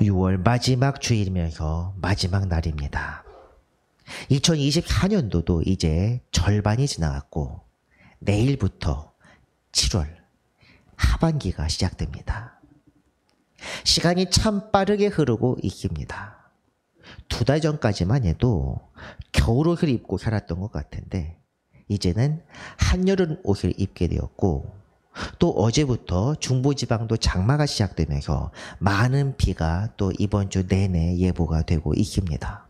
6월 마지막 주일이면서 마지막 날입니다. 2024년도도 이제 절반이 지나갔고 내일부터 7월 하반기가 시작됩니다. 시간이 참 빠르게 흐르고 있습니다. 2달 전까지만 해도 겨울옷을 입고 살았던 것 같은데 이제는 한여름 옷을 입게 되었고 또 어제부터 중부지방도 장마가 시작되면서 많은 비가 또 이번 주 내내 예보가 되고 있습니다.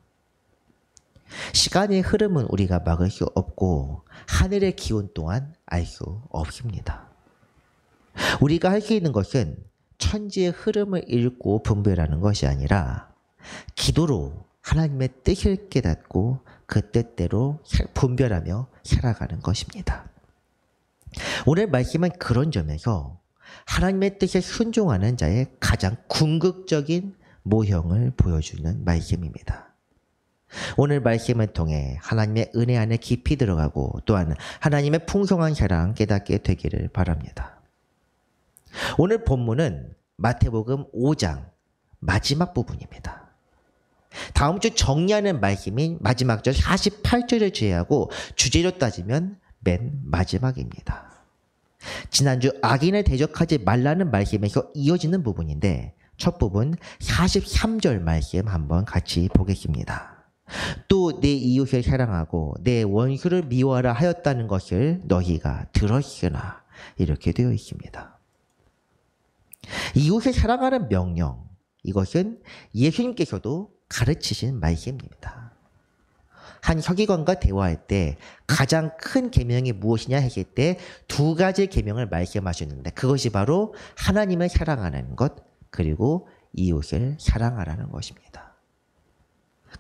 시간의 흐름은 우리가 막을 수 없고 하늘의 기운 또한 알 수 없습니다. 우리가 할 수 있는 것은 천지의 흐름을 읽고 분별하는 것이 아니라 기도로 하나님의 뜻을 깨닫고 그 뜻대로 분별하며 살아가는 것입니다. 오늘 말씀은 그런 점에서 하나님의 뜻에 순종하는 자의 가장 궁극적인 모형을 보여주는 말씀입니다. 오늘 말씀을 통해 하나님의 은혜 안에 깊이 들어가고 또한 하나님의 풍성한 사랑 깨닫게 되기를 바랍니다. 오늘 본문은 마태복음 5장 마지막 부분입니다. 다음 주 정리하는 말씀인 마지막 절 48절을 제외하고 주제로 따지면 맨 마지막입니다. 지난주 악인을 대적하지 말라는 말씀에서 이어지는 부분인데 첫 부분 43절 말씀 한번 같이 보겠습니다. 또 내 이웃을 사랑하고 내 원수를 미워하라 하였다는 것을 너희가 들었으나 이렇게 되어 있습니다. 이웃을 사랑하는 명령, 이것은 예수님께서도 가르치신 말씀입니다. 한 서기관과 대화할 때 가장 큰 계명이 무엇이냐 했을 때 2가지 계명을 말씀하셨는데 그것이 바로 하나님을 사랑하는 것 그리고 이웃을 사랑하라는 것입니다.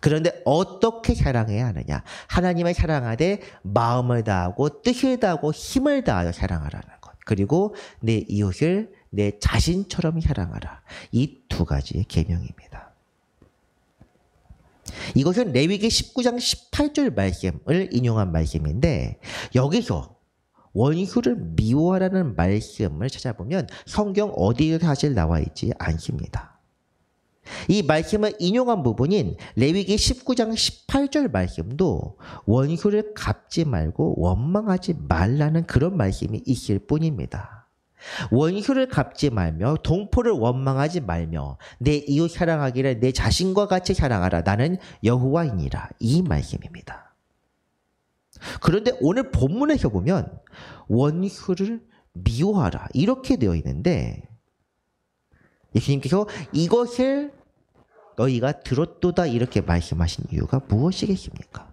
그런데 어떻게 사랑해야 하느냐? 하나님을 사랑하되 마음을 다하고 뜻을 다하고 힘을 다하여 사랑하라는 것 그리고 내 이웃을 내 자신처럼 사랑하라. 이 2가지의 계명입니다. 이것은 레위기 19장 18절 말씀을 인용한 말씀인데 여기서 원수를 미워하라는 말씀을 찾아보면 성경 어디에 사실 나와 있지 않습니다. 이 말씀을 인용한 부분인 레위기 19장 18절 말씀도 원수를 갚지 말고 원망하지 말라는 그런 말씀이 있을 뿐입니다. 원수를 갚지 말며 동포를 원망하지 말며 내 이웃 사랑하기를 내 자신과 같이 사랑하라. 나는 여호와이니라. 이 말씀입니다. 그런데 오늘 본문에서 보면 원수를 미워하라 이렇게 되어 있는데 예수님께서 이것을 너희가 들었도다 이렇게 말씀하신 이유가 무엇이겠습니까?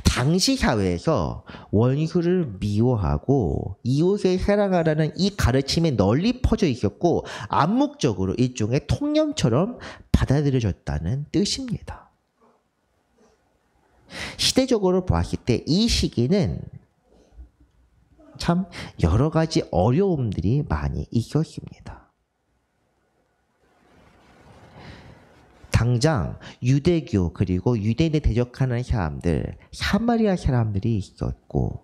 당시 사회에서 원수를 미워하고 이웃을 사랑하라는 이 가르침이 널리 퍼져 있었고 암묵적으로 일종의 통념처럼 받아들여졌다는 뜻입니다. 시대적으로 보았을 때 이 시기는 참 여러 가지 어려움들이 많이 있었습니다. 당장 유대교 그리고 유대인에 대적하는 사람들, 사마리아 사람들이 있었고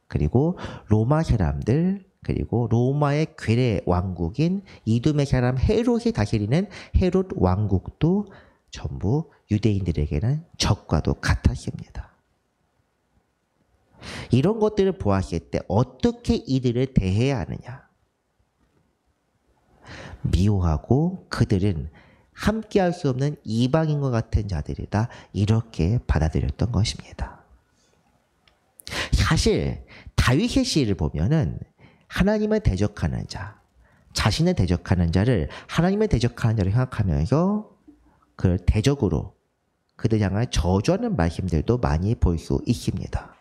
그리고 로마 사람들 그리고 로마의 괴뢰 왕국인 이두메 사람 헤롯이 다스리는 헤롯 왕국도 전부 유대인들에게는 적과도 같았습니다. 이런 것들을 보았을 때 어떻게 이들을 대해야 하느냐? 미워하고 그들은 함께할 수 없는 이방인과 같은 자들이다. 이렇게 받아들였던 것입니다. 사실 다윗의 시를 보면은 하나님을 대적하는 자, 자신을 대적하는 자를 하나님을 대적하는 자로 생각하면서 그걸 대적으로 그들 향해 저주하는 말씀들도 많이 볼 수 있습니다.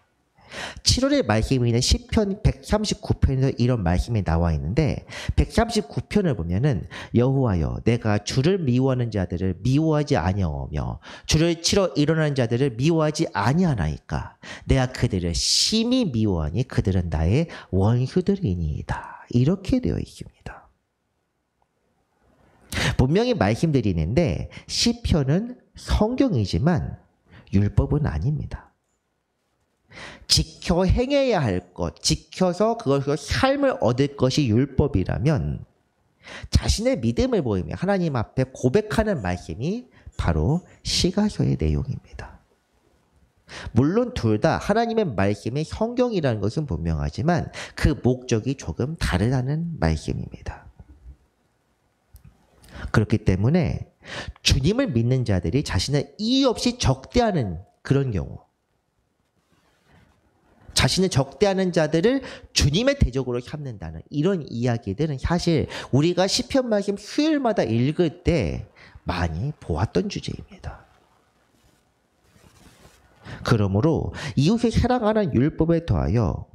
7월의 말씀이 있는 시편 139편에서 이런 말씀이 나와 있는데 139편을 보면은 여호와여 내가 주를 미워하는 자들을 미워하지 아니하며 주를 치러 일어나는 자들을 미워하지 아니하나이까 내가 그들을 심히 미워하니 그들은 나의 원수들이니이다. 이렇게 되어 있습니다. 분명히 말씀드리는데 시편은 성경이지만 율법은 아닙니다. 지켜 행해야 할 것, 지켜서 그것으로 삶을 얻을 것이 율법이라면 자신의 믿음을 보이며 하나님 앞에 고백하는 말씀이 바로 시가서의 내용입니다. 물론 둘 다 하나님의 말씀이 성경이라는 것은 분명하지만 그 목적이 조금 다르다는 말씀입니다. 그렇기 때문에 주님을 믿는 자들이 자신을 이유 없이 적대하는 그런 경우, 자신을 적대하는 자들을 주님의 대적으로 삼는다는 이런 이야기들은 사실 우리가 시편 말씀 수요일마다 읽을 때 많이 보았던 주제입니다. 그러므로 이웃을 사랑하는 율법에 더하여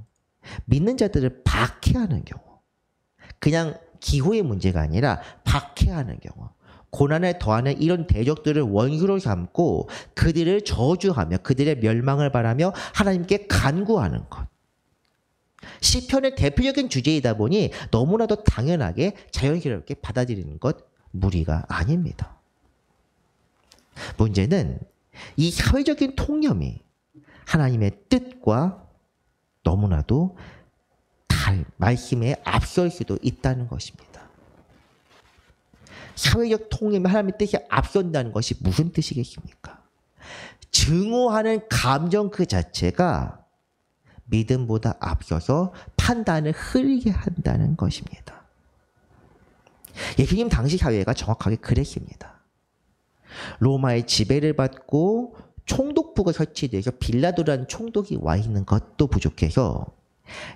믿는 자들을 박해하는 경우, 그냥 기호의 문제가 아니라 박해하는 경우, 고난에 더하는 이런 대적들을 원수로 삼고 그들을 저주하며 그들의 멸망을 바라며 하나님께 간구하는 것. 시편의 대표적인 주제이다 보니 너무나도 당연하게 자연스럽게 받아들이는 것 무리가 아닙니다. 문제는 이 사회적인 통념이 하나님의 뜻과 너무나도 말씀에 앞설 수도 있다는 것입니다. 사회적 통념이 하나님의 뜻이 앞선다는 것이 무슨 뜻이겠습니까? 증오하는 감정 그 자체가 믿음보다 앞서서 판단을 흐리게 한다는 것입니다. 예수님 당시 사회가 정확하게 그랬습니다. 로마의 지배를 받고 총독부가 설치돼서 빌라도라는 총독이 와 있는 것도 부족해서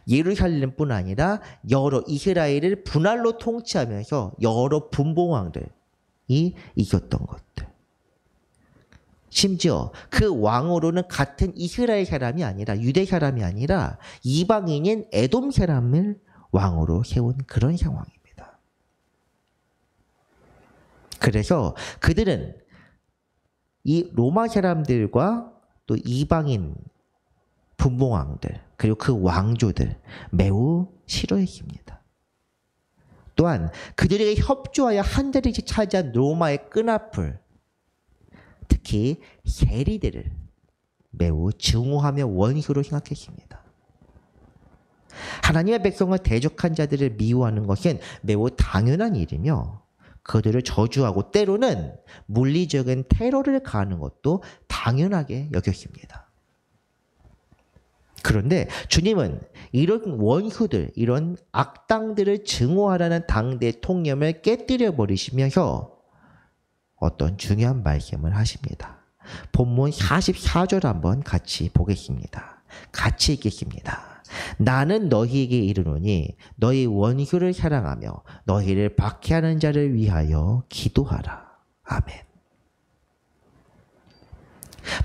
예루살렘뿐 아니라 여러 이스라엘을 분할로 통치하면서 여러 분봉왕들이 이겼던 것들. 심지어 그 왕으로는 같은 이스라엘 사람이 아니라 유대 사람이 아니라 이방인인 에돔 사람을 왕으로 세운 그런 상황입니다. 그래서 그들은 이 로마 사람들과 또 이방인 분봉왕들 그리고 그 왕조들 매우 싫어했습니다. 또한 그들에게 협조하여 한 자리씩 차지한 로마의 끈앞을, 특히 세리들을 매우 증오하며 원수로 생각했습니다. 하나님의 백성을 대적한 자들을 미워하는 것은 매우 당연한 일이며 그들을 저주하고 때로는 물리적인 테러를 가하는 것도 당연하게 여겼습니다. 그런데 주님은 이런 원수들, 이런 악당들을 증오하라는 당대 통념을 깨뜨려 버리시면서 어떤 중요한 말씀을 하십니다. 본문 44절 한번 같이 보겠습니다. 같이 읽겠습니다. 나는 너희에게 이르노니 너희 원수를 사랑하며 너희를 박해하는 자를 위하여 기도하라. 아멘.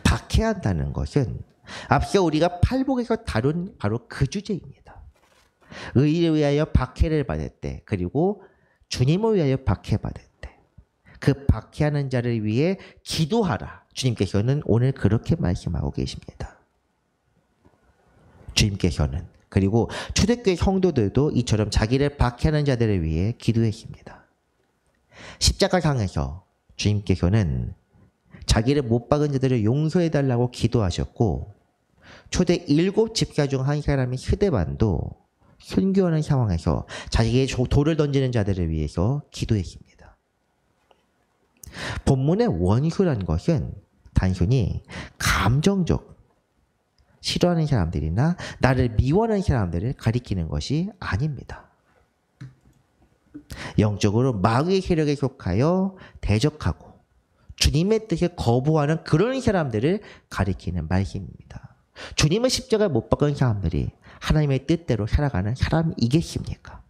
박해한다는 것은 앞서 우리가 팔복에서 다룬 바로 그 주제입니다. 의를 위하여 박해를 받을 때, 그리고 주님을 위하여 박해받을 때, 그 박해하는 자를 위해 기도하라. 주님께서는 오늘 그렇게 말씀하고 계십니다. 주님께서는, 그리고 초대교회 성도들도 이처럼 자기를 박해하는 자들을 위해 기도했습니다. 십자가상에서 주님께서는 자기를 못 박은 자들을 용서해달라고 기도하셨고, 초대 7 집사 중 한 사람인 스데반도 순교하는 상황에서 자기에게 돌을 던지는 자들을 위해서 기도했습니다. 본문의 원수란 것은 단순히 감정적, 싫어하는 사람들이나 나를 미워하는 사람들을 가리키는 것이 아닙니다. 영적으로 마귀의 세력에 속하여 대적하고 주님의 뜻을 거부하는 그런 사람들을 가리키는 말씀입니다. 주님의 십자가에 못 박은 사람들이 하나님의 뜻대로 살아가는 사람이겠습니까?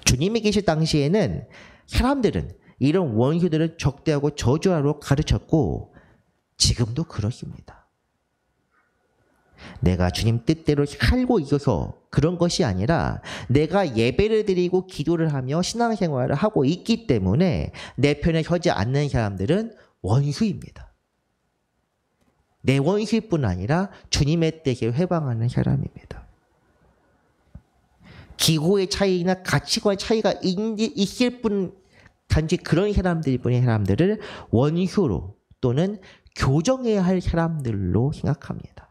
주님이 계실 당시에는 사람들은 이런 원수들을 적대하고 저주하러 가르쳤고 지금도 그렇습니다. 내가 주님 뜻대로 살고 있어서 그런 것이 아니라 내가 예배를 드리고 기도를 하며 신앙생활을 하고 있기 때문에 내 편에 서지 않는 사람들은 원수입니다. 내 원수일 뿐 아니라 주님의 뜻에 회방하는 사람입니다. 기호의 차이나 가치관의 차이가 있을 뿐, 단지 그런 사람들일 뿐인 사람들을 원수로 또는 교정해야 할 사람들로 생각합니다.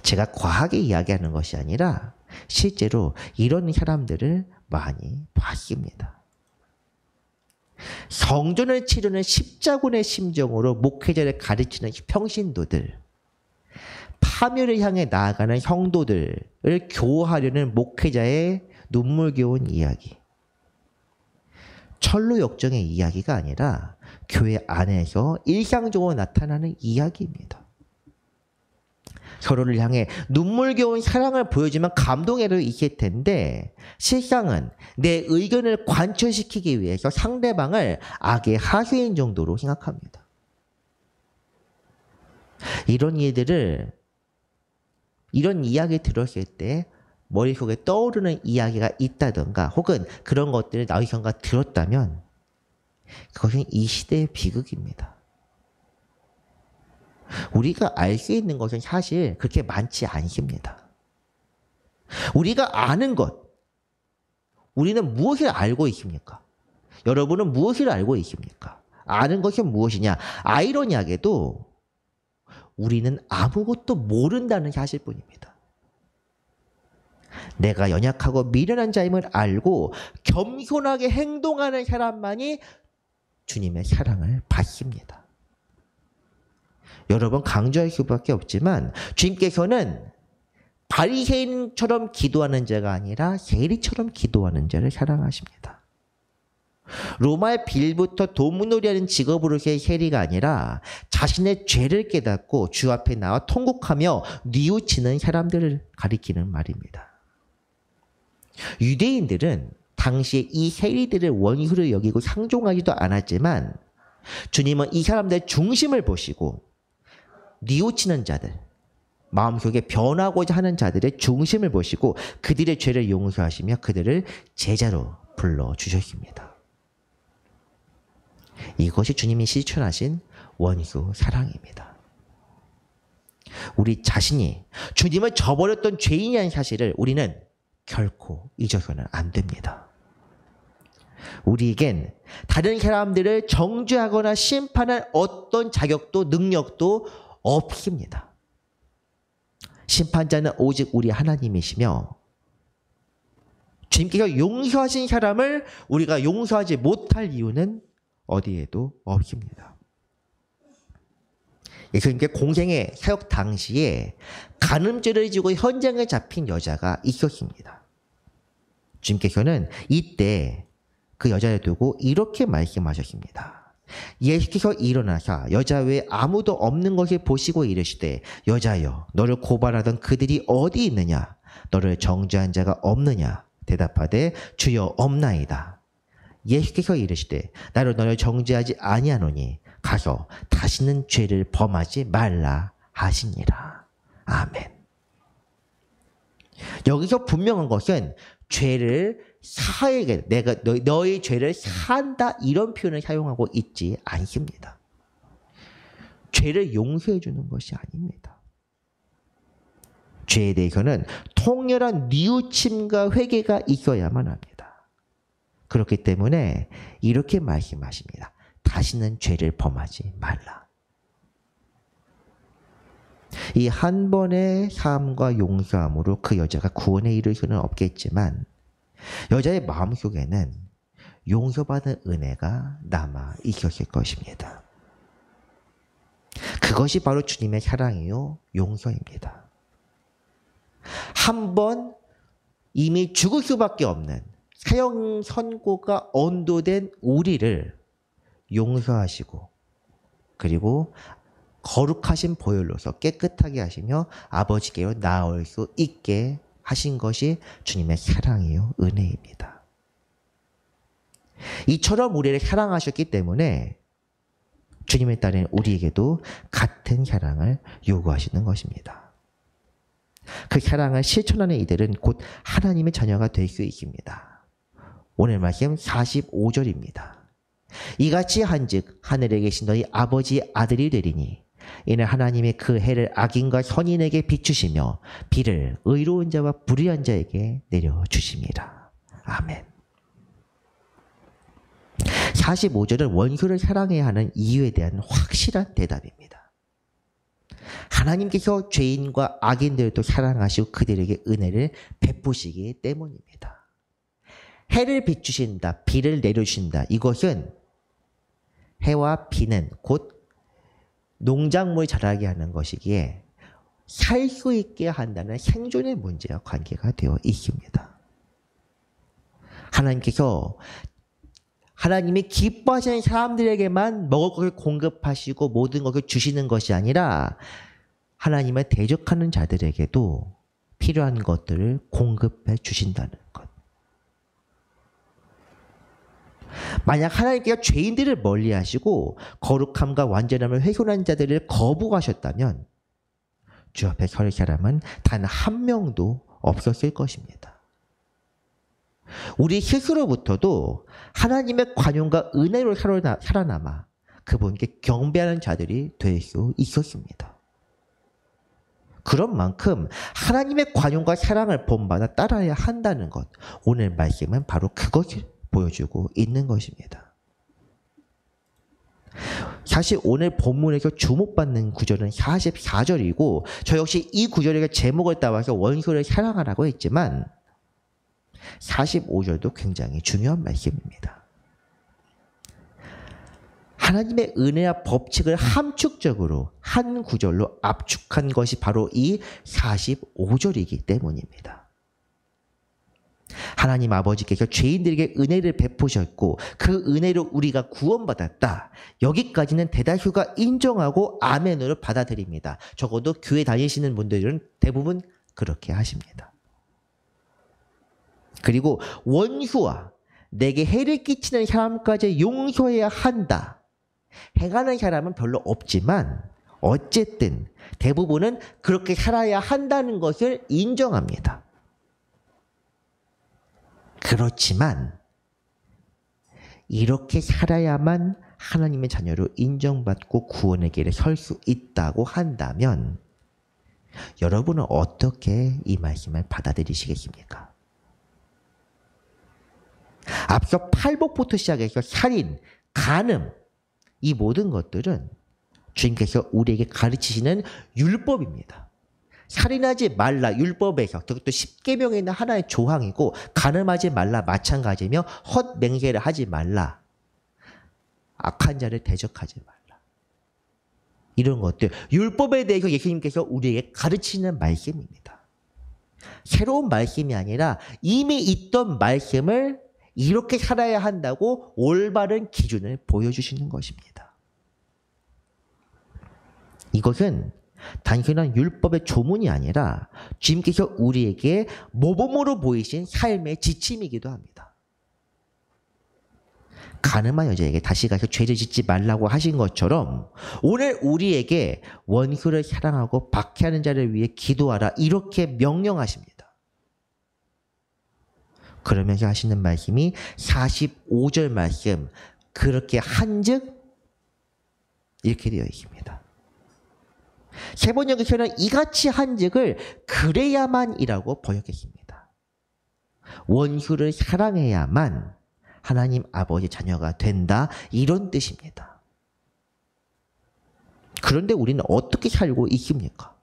제가 과하게 이야기하는 것이 아니라 실제로 이런 사람들을 많이 봤습니다. 성전을 치르는 십자군의 심정으로 목회자를 가르치는 평신도들, 파멸을 향해 나아가는 형도들을 교화하려는 목회자의 눈물겨운 이야기. 철로 역정의 이야기가 아니라 교회 안에서 일상적으로 나타나는 이야기입니다. 서로를 향해 눈물겨운 사랑을 보여주면 감동해도 있을 텐데 실상은 내 의견을 관철시키기 위해서 상대방을 악의 하수인 정도로 생각합니다. 이런 이야기 들었을 때 머릿속에 떠오르는 이야기가 있다던가 혹은 그런 것들을 나의 경우가 들었다면 그것은 이 시대의 비극입니다. 우리가 알 수 있는 것은 사실 그렇게 많지 않습니다. 우리가 아는 것, 우리는 무엇을 알고 있습니까? 여러분은 무엇을 알고 있습니까? 아는 것이 무엇이냐? 아이러니하게도 우리는 아무것도 모른다는 사실뿐입니다. 내가 연약하고 미련한 자임을 알고 겸손하게 행동하는 사람만이 주님의 사랑을 받습니다. 여러분 강조할 수밖에 없지만 주님께서는 바리새인처럼 기도하는 자가 아니라 세리처럼 기도하는 자를 사랑하십니다. 로마의 빌부터 도무놀이하는 직업으로서의 세리가 아니라 자신의 죄를 깨닫고 주 앞에 나와 통곡하며 뉘우치는 사람들을 가리키는 말입니다. 유대인들은 당시에 이 세리들을 원수로 여기고 상종하지도 않았지만 주님은 이 사람들의 중심을 보시고 뉘우치는 자들, 마음속에 변하고자 하는 자들의 중심을 보시고 그들의 죄를 용서하시며 그들을 제자로 불러주셨습니다. 이것이 주님이 실천하신 원수 사랑입니다. 우리 자신이 주님을 저버렸던 죄인이라는 사실을 우리는 결코 잊어서는 안 됩니다. 우리에겐 다른 사람들을 정죄하거나 심판할 어떤 자격도 능력도 없습니다. 심판자는 오직 우리 하나님이시며 주님께서 용서하신 사람을 우리가 용서하지 못할 이유는 어디에도 없습니다. 예수님께 공생의 사역 당시에 간음죄를 지고 현장에 잡힌 여자가 있었습니다. 주님께서는 이때 그 여자를 두고 이렇게 말씀하셨습니다. 예수께서 일어나사 여자 외에 아무도 없는 것을 보시고 이르시되 여자여 너를 고발하던 그들이 어디 있느냐 너를 정죄한 자가 없느냐 대답하되 주여 없나이다. 예수께서 이르시되 나로 너를 정죄하지 아니하노니 가서 다시는 죄를 범하지 말라 하시니라. 아멘. 여기서 분명한 것은 죄를 사에게 내가 너의 죄를 사한다 이런 표현을 사용하고 있지 않습니다. 죄를 용서해 주는 것이 아닙니다. 죄에 대해서는 통렬한 뉘우침과 회개가 있어야만 합니다. 그렇기 때문에 이렇게 말씀하십니다. 다시는 죄를 범하지 말라. 이 한 번의 사함과 용서함으로 그 여자가 구원에 이를 수는 없겠지만 여자의 마음속에는 용서받은 은혜가 남아 있었을 것입니다. 그것이 바로 주님의 사랑이요 용서입니다. 한 번 이미 죽을 수밖에 없는 사형 선고가 언도된 우리를 용서하시고 그리고 거룩하신 보혈로서 깨끗하게 하시며 아버지께로 나아올 수 있게 하신 것이 주님의 사랑이요 은혜입니다. 이처럼 우리를 사랑하셨기 때문에 주님의 딸인 우리에게도 같은 사랑을 요구하시는 것입니다. 그 사랑을 실천하는 이들은 곧 하나님의 자녀가 될 수 있습니다. 오늘 말씀 45절입니다. 이같이 한즉 하늘에 계신 너희 아버지의 아들이 되리니 이는 하나님의 그 해를 악인과 선인에게 비추시며 비를 의로운 자와 불의한 자에게 내려주심이라. 아멘. 45절은 원수를 사랑해야 하는 이유에 대한 확실한 대답입니다. 하나님께서 죄인과 악인들도 사랑하시고 그들에게 은혜를 베푸시기 때문입니다. 해를 비추신다, 비를 내려주신다. 이것은 해와 비는 곧 농작물이 자라게 하는 것이기에 살 수 있게 한다는 생존의 문제와 관계가 되어 있습니다. 하나님께서 하나님이 기뻐하시는 사람들에게만 먹을 것을 공급하시고 모든 것을 주시는 것이 아니라 하나님을 대적하는 자들에게도 필요한 것들을 공급해 주신다는 것. 만약 하나님께서 죄인들을 멀리하시고 거룩함과 완전함을 훼손한 자들을 거부하셨다면 주 앞에 설 사람은 단 한 명도 없었을 것입니다. 우리 스스로부터도 하나님의 관용과 은혜로 살아남아 그분께 경배하는 자들이 될 수 있었습니다. 그런 만큼 하나님의 관용과 사랑을 본받아 따라야 한다는 것, 오늘 말씀은 바로 그것을 보여주고 있는 것입니다. 사실 오늘 본문에서 주목받는 구절은 44절이고 저 역시 이 구절에게 제목을 따와서 원수를 사랑하라고 했지만 45절도 굉장히 중요한 말씀입니다. 하나님의 은혜와 법칙을 함축적으로 한 구절로 압축한 것이 바로 이 45절이기 때문입니다. 하나님 아버지께서 죄인들에게 은혜를 베푸셨고 그 은혜로 우리가 구원받았다. 여기까지는 대다수가 인정하고 아멘으로 받아들입니다. 적어도 교회 다니시는 분들은 대부분 그렇게 하십니다. 그리고 원수와 내게 해를 끼치는 사람까지 용서해야 한다. 행하는 사람은 별로 없지만 어쨌든 대부분은 그렇게 살아야 한다는 것을 인정합니다. 그렇지만 이렇게 살아야만 하나님의 자녀로 인정받고 구원의 길에 설 수 있다고 한다면 여러분은 어떻게 이 말씀을 받아들이시겠습니까? 앞서 팔복부터 시작해서 살인, 간음, 이 모든 것들은 주님께서 우리에게 가르치시는 율법입니다. 살인하지 말라 율법에서 그것도 10계명에 있는 하나의 조항이고 간음하지 말라 마찬가지며 헛맹세를 하지 말라 악한 자를 대적하지 말라 이런 것들 율법에 대해서 예수님께서 우리에게 가르치는 말씀입니다. 새로운 말씀이 아니라 이미 있던 말씀을 이렇게 살아야 한다고 올바른 기준을 보여주시는 것입니다. 이것은 단순한 율법의 조문이 아니라 주님께서 우리에게 모범으로 보이신 삶의 지침이기도 합니다. 간음한 여자에게 다시 가서 죄를 짓지 말라고 하신 것처럼 오늘 우리에게 원수를 사랑하고 박해하는 자를 위해 기도하라 이렇게 명령하십니다. 그러면서 하시는 말씀이 45절 말씀 그렇게 한즉 이렇게 되어 있습니다. 세번역에서는 이같이 한즉을 그래야만이라고 번역했습니다. 원수를 사랑해야만 하나님 아버지 자녀가 된다 이런 뜻입니다. 그런데 우리는 어떻게 살고 있습니까?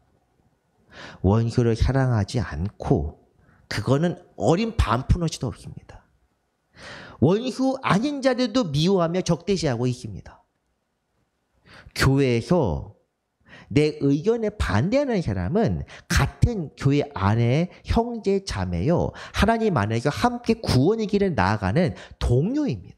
원수를 사랑하지 않고 그거는 어린 반푼어치도 없습니다. 원수 아닌 자들도 미워하며 적대시하고 있습니다. 교회에서 내 의견에 반대하는 사람은 같은 교회 안에 형제 자매요. 하나님 안에서 함께 구원의 길을 나아가는 동료입니다.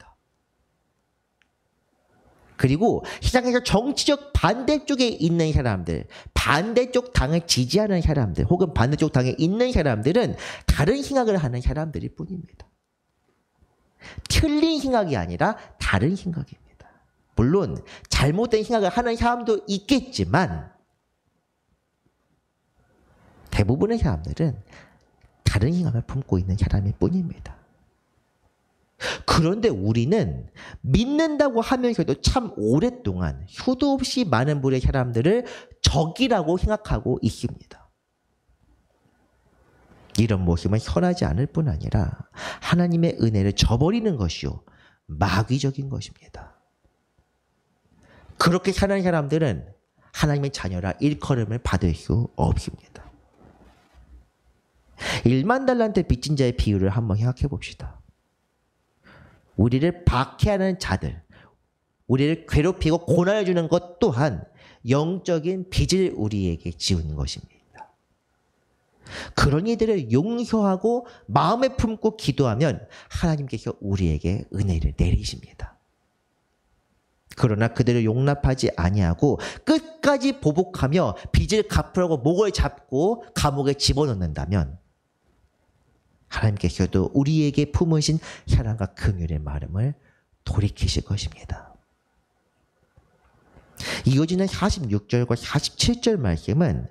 그리고 세상에서 정치적 반대쪽에 있는 사람들, 반대쪽 당을 지지하는 사람들, 혹은 반대쪽 당에 있는 사람들은 다른 생각을 하는 사람들일 뿐입니다. 틀린 생각이 아니라 다른 생각입니다. 물론 잘못된 생각을 하는 사람도 있겠지만 대부분의 사람들은 다른 생각을 품고 있는 사람일 뿐입니다. 그런데 우리는 믿는다고 하면서도 참 오랫동안 수도 없이 많은 부류의 사람들을 적이라고 생각하고 있습니다. 이런 모습은 선하지 않을 뿐 아니라 하나님의 은혜를 저버리는 것이요 마귀적인 것입니다. 그렇게 사는 사람들은 하나님의 자녀라 일컬음을 받을 수 없습니다. 1만 달란트 빚진 자의 비유를 한번 생각해 봅시다. 우리를 박해하는 자들, 우리를 괴롭히고 고난을 주는 것 또한 영적인 빚을 우리에게 지우는 것입니다. 그런 이들을 용서하고 마음에 품고 기도하면 하나님께서 우리에게 은혜를 내리십니다. 그러나 그들을 용납하지 아니하고 끝까지 보복하며 빚을 갚으라고 목을 잡고 감옥에 집어넣는다면 하나님께서도 우리에게 품으신 사랑과 긍휼의 마음을 돌이키실 것입니다. 이어지는 46절과 47절 말씀은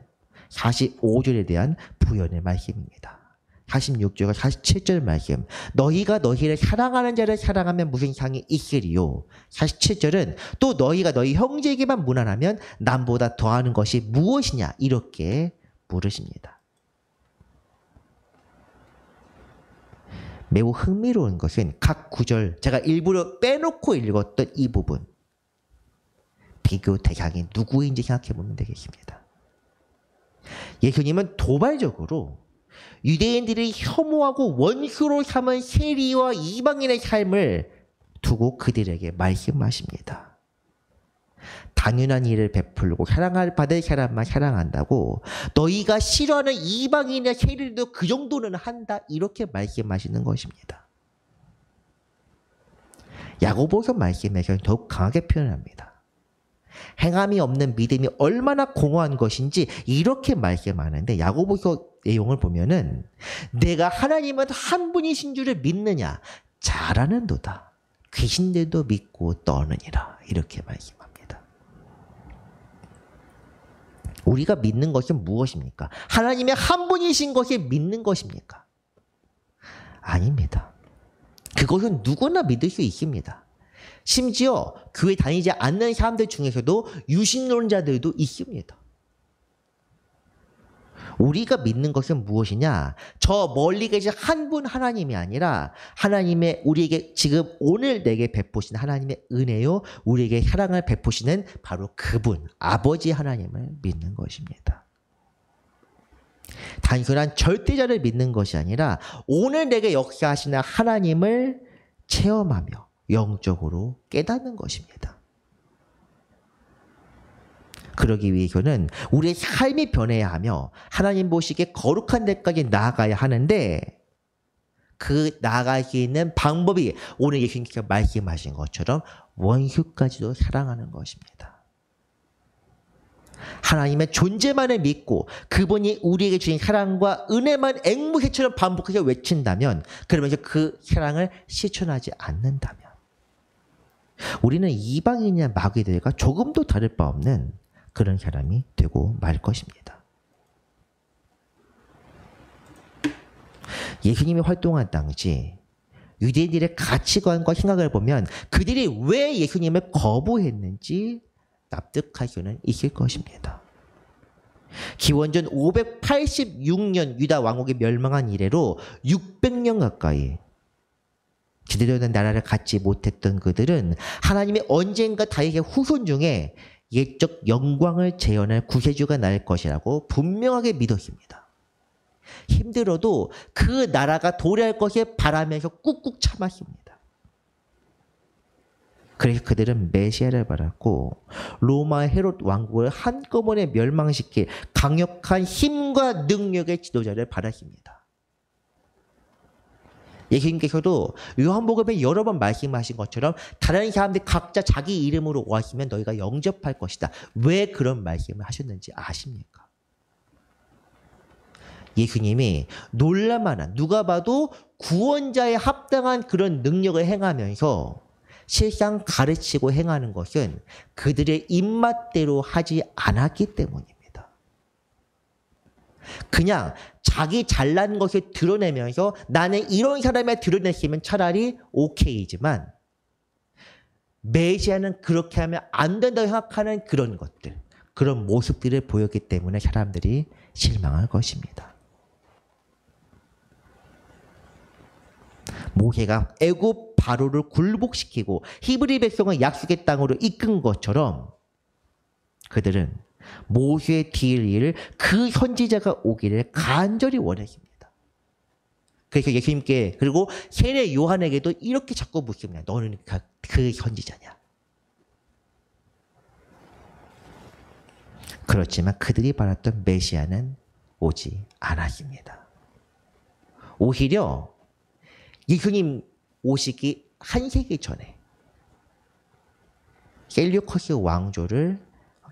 45절에 대한 부연의 말씀입니다. 46절과 47절 말씀. 너희가 너희를 사랑하는 자를 사랑하면 무슨 상이 있으리요. 47절은 또 너희가 너희 형제에게만 무난하면 남보다 더하는 것이 무엇이냐 이렇게 물으십니다. 매우 흥미로운 것은 각 구절 제가 일부러 빼놓고 읽었던 이 부분. 비교 대상이 누구인지 생각해 보면 되겠습니다. 예수님은 도발적으로 유대인들이 혐오하고 원수로 삼은 세리와 이방인의 삶을 두고 그들에게 말씀하십니다. 당연한 일을 베풀고 사랑을 받을 사람만 사랑한다고 너희가 싫어하는 이방인의 세리도 그 정도는 한다 이렇게 말씀하시는 것입니다. 야고보서 말씀에서는 더욱 강하게 표현합니다. 행함이 없는 믿음이 얼마나 공허한 것인지 이렇게 말씀하는데 야고보서 내용을 보면은 내가 하나님은 한 분이신 줄을 믿느냐 잘하는도다 귀신들도 믿고 떠느니라 이렇게 말씀합니다. 우리가 믿는 것은 무엇입니까? 하나님의 한 분이신 것을 믿는 것입니까? 아닙니다. 그것은 누구나 믿을 수 있습니다. 심지어 교회 다니지 않는 사람들 중에서도 유신론자들도 있습니다. 우리가 믿는 것은 무엇이냐? 저 멀리 계신 한 분 하나님이 아니라 하나님의 우리에게 지금 오늘 내게 베푸신 하나님의 은혜요. 우리에게 사랑을 베푸시는 바로 그분 아버지 하나님을 믿는 것입니다. 단순한 절대자를 믿는 것이 아니라 오늘 내게 역사하시는 하나님을 체험하며 영적으로 깨닫는 것입니다. 그러기 위해서는 우리의 삶이 변해야 하며 하나님 보시기에 거룩한 데까지 나아가야 하는데 그 나아갈 수 있는 방법이 오늘 예수님께서 말씀하신 것처럼 원수까지도 사랑하는 것입니다. 하나님의 존재만을 믿고 그분이 우리에게 주신 사랑과 은혜만 앵무새처럼 반복해서 외친다면 그러면서 그 사랑을 실천하지 않는다면 우리는 이방인이나 마귀들과 조금도 다를 바 없는 그런 사람이 되고 말 것입니다. 예수님이 활동한 당시 유대인들의 가치관과 생각을 보면 그들이 왜 예수님을 거부했는지 납득할 수는 있을 것입니다. 기원전 586년 유다 왕국이 멸망한 이래로 600년 가까이 제대로 된 나라를 갖지 못했던 그들은 하나님이 언젠가 다윗의 후손 중에 옛적 영광을 재현할 구세주가 날 것이라고 분명하게 믿었습니다. 힘들어도 그 나라가 도래할 것을 바라면서 꾹꾹 참았습니다. 그래서 그들은 메시아를 바랐고 로마 헤롯 왕국을 한꺼번에 멸망시킬 강력한 힘과 능력의 지도자를 바랐습니다. 예수님께서도 요한복음에 여러 번 말씀하신 것처럼 다른 사람들이 각자 자기 이름으로 오시면 너희가 영접할 것이다. 왜 그런 말씀을 하셨는지 아십니까? 예수님이 놀랄만한 누가 봐도 구원자에 합당한 그런 능력을 행하면서 실상 가르치고 행하는 것은 그들의 입맛대로 하지 않았기 때문입니다. 그냥 자기 잘난 것을 드러내면서 나는 이런 사람을 드러냈으면 차라리 오케이지만 메시아는 그렇게 하면 안 된다고 생각하는 그런 것들, 그런 모습들을 보였기 때문에 사람들이 실망할 것입니다. 모세가 애굽 바로를 굴복시키고 히브리 백성을 약속의 땅으로 이끈 것처럼 그들은 모세의 뒤를 이을 그 선지자가 오기를 간절히 원하십니다. 그래서 예수님께 그리고 세례 요한에게도 이렇게 자꾸 묻습니다. 너는 그 선지자냐? 그렇지만 그들이 바랐던 메시아는 오지 않았습니다. 오히려 예수님 오시기 한 세기 전에 셀류커스 왕조를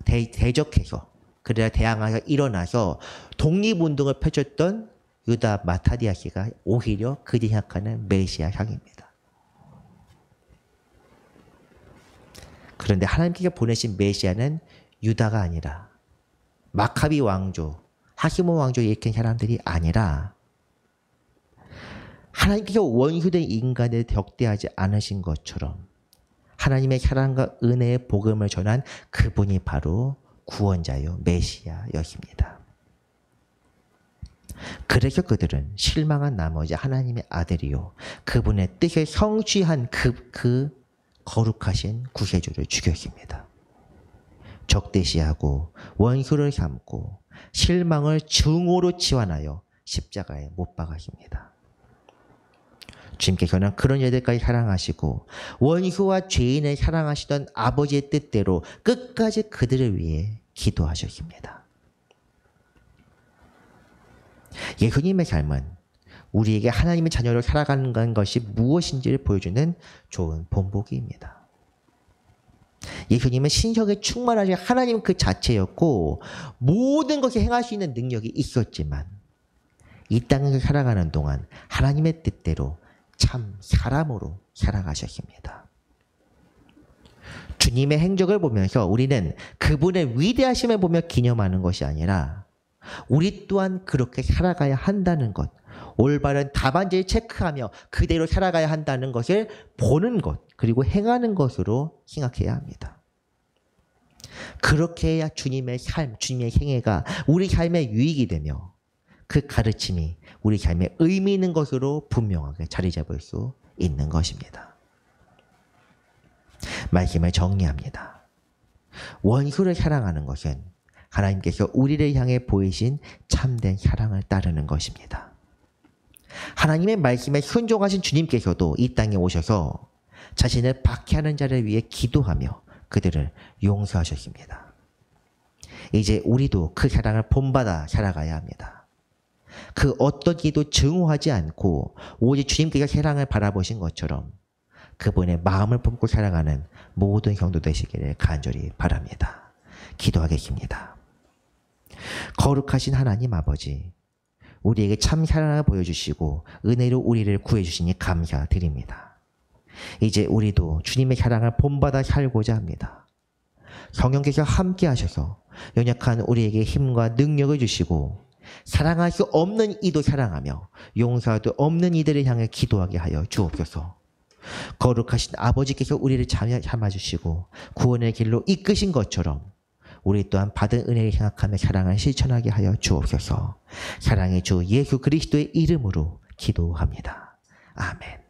대적해서 그래야 대항하여 일어나서 독립운동을 펼쳤던 유다 마타디아스가 오히려 그들이 생각하는 메시아 향입니다. 그런데 하나님께서 보내신 메시아는 유다가 아니라 마카비 왕조, 하시몬 왕조에 일으킨 사람들이 아니라 하나님께서 원수된 인간을 덕대하지 않으신 것처럼 하나님의 사랑과 은혜의 복음을 전한 그분이 바로 구원자요 메시아였습니다. 그래서 그들은 실망한 나머지 하나님의 아들이요 그분의 뜻을 성취한 그 거룩하신 구세주를 죽였습니다. 적대시하고 원수를 삼고 실망을 증오로 치환하여 십자가에 못 박으십니다. 주님께서는 그런 자들까지 사랑하시고 원수와 죄인을 사랑하시던 아버지의 뜻대로 끝까지 그들을 위해 기도하셨습니다. 예수님의 삶은 우리에게 하나님의 자녀로 살아가는 것이 무엇인지를 보여주는 좋은 본보기입니다. 예수님은 신석에 충만하신 하나님 그 자체였고 모든 것을 행할 수 있는 능력이 있었지만 이 땅에서 살아가는 동안 하나님의 뜻대로 참 사람으로 살아가셨습니다. 주님의 행적을 보면서 우리는 그분의 위대하심을 보며 기념하는 것이 아니라 우리 또한 그렇게 살아가야 한다는 것, 올바른 답안지를 체크하며 그대로 살아가야 한다는 것을 보는 것, 그리고 행하는 것으로 생각해야 합니다. 그렇게 해야 주님의 삶, 주님의 생애가 우리 삶에 유익이 되며 그 가르침이 우리 삶에 의미 있는 것으로 분명하게 자리 잡을 수 있는 것입니다. 말씀을 정리합니다. 원수를 사랑하는 것은 하나님께서 우리를 향해 보이신 참된 사랑을 따르는 것입니다. 하나님의 말씀에 순종하신 주님께서도 이 땅에 오셔서 자신을 박해하는 자를 위해 기도하며 그들을 용서하셨습니다. 이제 우리도 그 사랑을 본받아 살아가야 합니다. 그 어떤 이도 증오하지 않고 오직 주님께서 사랑을 바라보신 것처럼 그분의 마음을 품고 살아가는 모든 성도 되시기를 간절히 바랍니다. 기도하겠습니다. 거룩하신 하나님 아버지, 우리에게 참 사랑을 보여주시고 은혜로 우리를 구해주시니 감사드립니다. 이제 우리도 주님의 사랑을 본받아 살고자 합니다. 성령께서 함께 하셔서 연약한 우리에게 힘과 능력을 주시고 사랑할 수 없는 이도 사랑하며 용서할 수 없는 이들을 향해 기도하게 하여 주옵소서. 거룩하신 아버지께서 우리를 참아주시고 구원의 길로 이끄신 것처럼 우리 또한 받은 은혜를 생각하며 사랑을 실천하게 하여 주옵소서. 사랑의 주 예수 그리스도의 이름으로 기도합니다. 아멘.